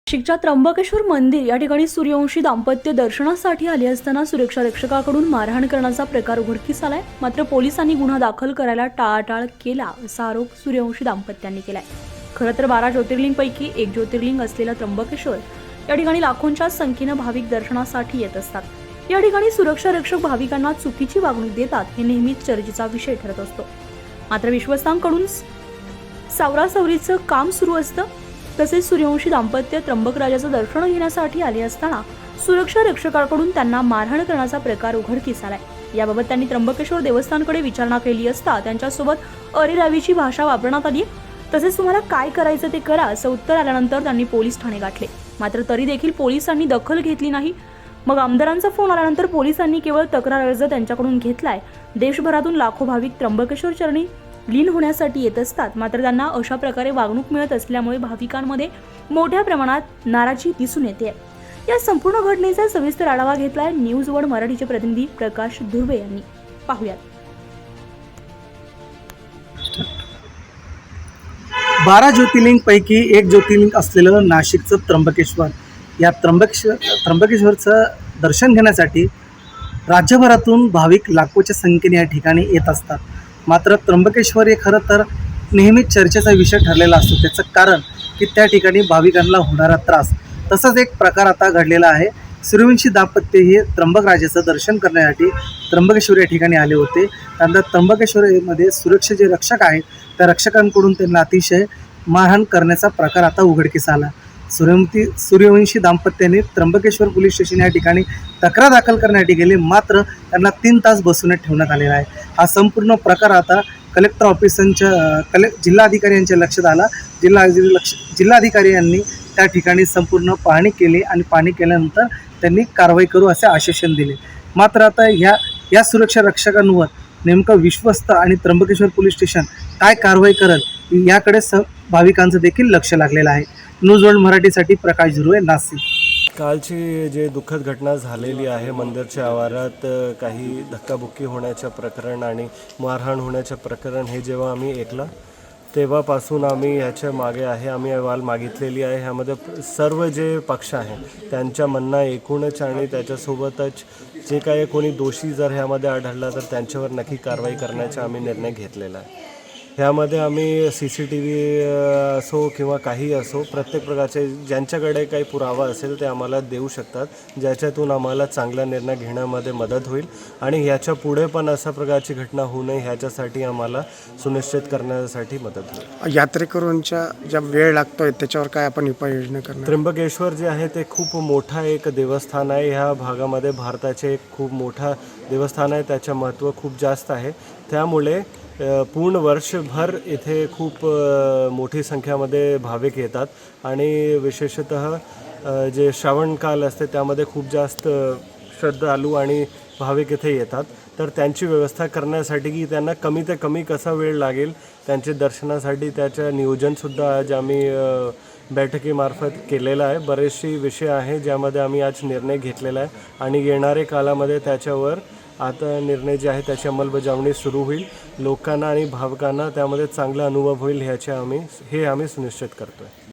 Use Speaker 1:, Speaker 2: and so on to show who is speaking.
Speaker 1: नाशिकच्या त्र्यंबकेश्वर मंदिर या ठिकाणी सूर्यवंशी दाम्पत्य दर्शनासाठी आले असताना सुरक्षा रक्षकाकडून मारहाण करण्याचा प्रकार उघडकीस आलाय। मात्र पोलिसांनी गुन्हा दाखल करायला टाळाटाळ केला असा आरोप सूर्यवंशी दाम्पत्यांनी केलाय। खरं तर 12 ज्योतिर्लिंगपैकी एक ज्योतिर्लिंग असलेला त्र्यंबकेश्वर या ठिकाणी लाखोंच्या संख्येनं भाविक दर्शनासाठी येत असतात। या ठिकाणी सुरक्षा रक्षक भाविकांना चुकीची वागणूक देतात हे नेहमीच चर्चेचा विषय ठरत असतो। मात्र विश्वस्तांकडून सावरासावरीचं काम सुरू असतं। तसेच सूर्यवंशी दाम्पत्य त्र्यंबकराजाचं दर्शन घेण्यासाठी आले असताना सुरक्षा रक्षकाकडून त्यांना मारहाण करण्याचा प्रकार उघडकीस आलाय। याबाबत त्यांनी त्र्यंबकेश्वर देवस्थानकडे विचारणा केली असता त्यांच्यासोबत अरेरावीची भाषा वापरण्यात आली। तसेच तुम्हाला काय करायचं ते करा असं उत्तर आल्यानंतर त्यांनी पोलीस ठाणे गाठले। मात्र तरी देखील पोलिसांनी दखल घेतली नाही। मग आमदारांचा फोन आल्यानंतर पोलिसांनी केवळ तक्रार अर्ज त्यांच्याकडून घेतलाय। देशभरातून लाखो भाविक त्र्यंबकेश्वर चरणी लीन होण्यासाठी येत असतात। मात्र त्यांना अशा प्रकारे वागणूक मिळत असल्यामुळे भाविकांमध्ये मोठ्या प्रमाणात नाराजी दिसून येते। या संपूर्ण घटनेचा सविस्तर आढावा घेतलाय न्यूज वर्ल्ड मराठीचे प्रतिनिधी प्रकाश धुर्वे यांनी। पाहूयात।
Speaker 2: 12 ज्योतिर्लिंगपैकी एक ज्योतिर्लिंग असलेलं नाशिकचं त्र्यंबकेश्वर, या त्र्यंबकेश्वरचं दर्शन घेण्यासाठी राज्यभरातून भाविक लाखोच्या संख्येने या ठिकाणी येत असतात। मात्र त्र्यंबकेश्वर हे खरं तर नेहमीच चर्चेचा विषय ठरलेला असतो। त्याचं कारण की त्या ठिकाणी भाविकांना होणारा त्रास। तसंच एक प्रकार आता घडलेला आहे। सूर्यवंशी दाम्पत्य हे त्र्यंबकराजाचं दर्शन करण्यासाठी त्र्यंबकेश्वर या ठिकाणी आले होते। त्यानंतर त्र्यंबकेश्वरमध्ये सुरक्षा जे रक्षक आहेत त्या रक्षकांकडून त्यांना अतिशय मारहाण करण्याचा प्रकार आता उघडकीस आला। सूर्यवंशी दाम्पत्याने त्र्यंबकेश्वर पोलीस स्टेशन या ठिकाणी तक्रार दाखल करण्यासाठी गेले, मात्र त्यांना 3 तास बसवण्यात ठेवण्यात आलेला आहे। हा संपूर्ण प्रकार आता कलेक्टर ऑफिसांच्या जिल्हाधिकारी यांच्या लक्षात आला। जिल्हाधिकारी यांनी त्या ठिकाणी संपूर्ण पाहणी केली आणि पाहणी केल्यानंतर त्यांनी कारवाई करू असे आश्वासन दिले। मात्र आता या सुरक्षा रक्षकांवर नेमकं विश्वस्त आणि त्र्यंबकेश्वर पोलीस स्टेशन काय कारवाई करेल याकडे भाविकांचं देखील लक्ष लागलेलं आहे। न्यूज वर्ल्ड मराठीसाठी प्रकाश धुर्वे, नाशिक।
Speaker 3: कालची जे दुःखद घटना झालेली आहे, मंदिरच्या आवारात काही धक्काबुक्की होण्याचं प्रकरण आणि मारहाण होण्याचं प्रकरण, हे जेव्हा आम्ही ऐकलं तेव्हापासून आम्ही ह्याच्या मागे आहे, आम्ही अहवाल मागितलेली आहे। ह्यामध्ये सर्व जे पक्ष आहेत त्यांच्या म्हणणं एकूणच आणि त्याच्यासोबतच जे काही कोणी दोषी जर ह्यामध्ये आढळला तर त्यांच्यावर नक्की कारवाई करण्याचा आम्ही निर्णय घेतलेला आहे। ह्यामध्ये आम्ही CCTV असो किंवा काही असो, प्रत्येक प्रकारचे ज्यांच्याकडे काही पुरावा असेल ते आम्हाला देऊ शकतात, ज्याच्यातून आम्हाला चांगला निर्णय घेण्यामध्ये मदत होईल आणि ह्याच्या पुढे पण अशा प्रकारची घटना होऊ नये ह्याच्यासाठी आम्हाला सुनिश्चित करण्यासाठी मदत होईल।
Speaker 4: यात्रेकरूंच्या ज्या वेळ लागतोय त्याच्यावर काय आपण उपाययोजना करणार?
Speaker 3: त्र्यंबकेश्वर जे आहे ते खूप मोठा एक देवस्थान आहे। ह्या भागामध्ये भारताचे एक खूप मोठा देवस्थान आहे, त्याचं महत्त्व खूप जास्त आहे। त्यामुळे पूर्ण वर्षभर इथे खूप मोठी संख्यामध्ये भाविक येतात आणि विशेषतः जे श्रावणकाल असते त्यामध्ये खूप जास्त श्रद्धाळू आणि भाविक इथे येतात। तर त्यांची व्यवस्था करण्यासाठी की त्यांना कमी ते कमी कसा वेळ लागेल त्यांचे दर्शनासाठी, त्याचं नियोजनसुद्धा आज आम्ही बैठकीमार्फत केलेलं आहे। बरेचसे विषय आहे ज्यामध्ये आम्ही आज निर्णय घेतलेला आहे आणि येणाऱ्या कालामध्ये त्याच्यावर आता निर्णय जे आहे त्याची अंमलबजावणी सुरू होईल। लोकांना आणि भाविकांना त्यामध्ये चांगला अनुभव होईल हे आम्ही सुनिश्चित करतो आहे।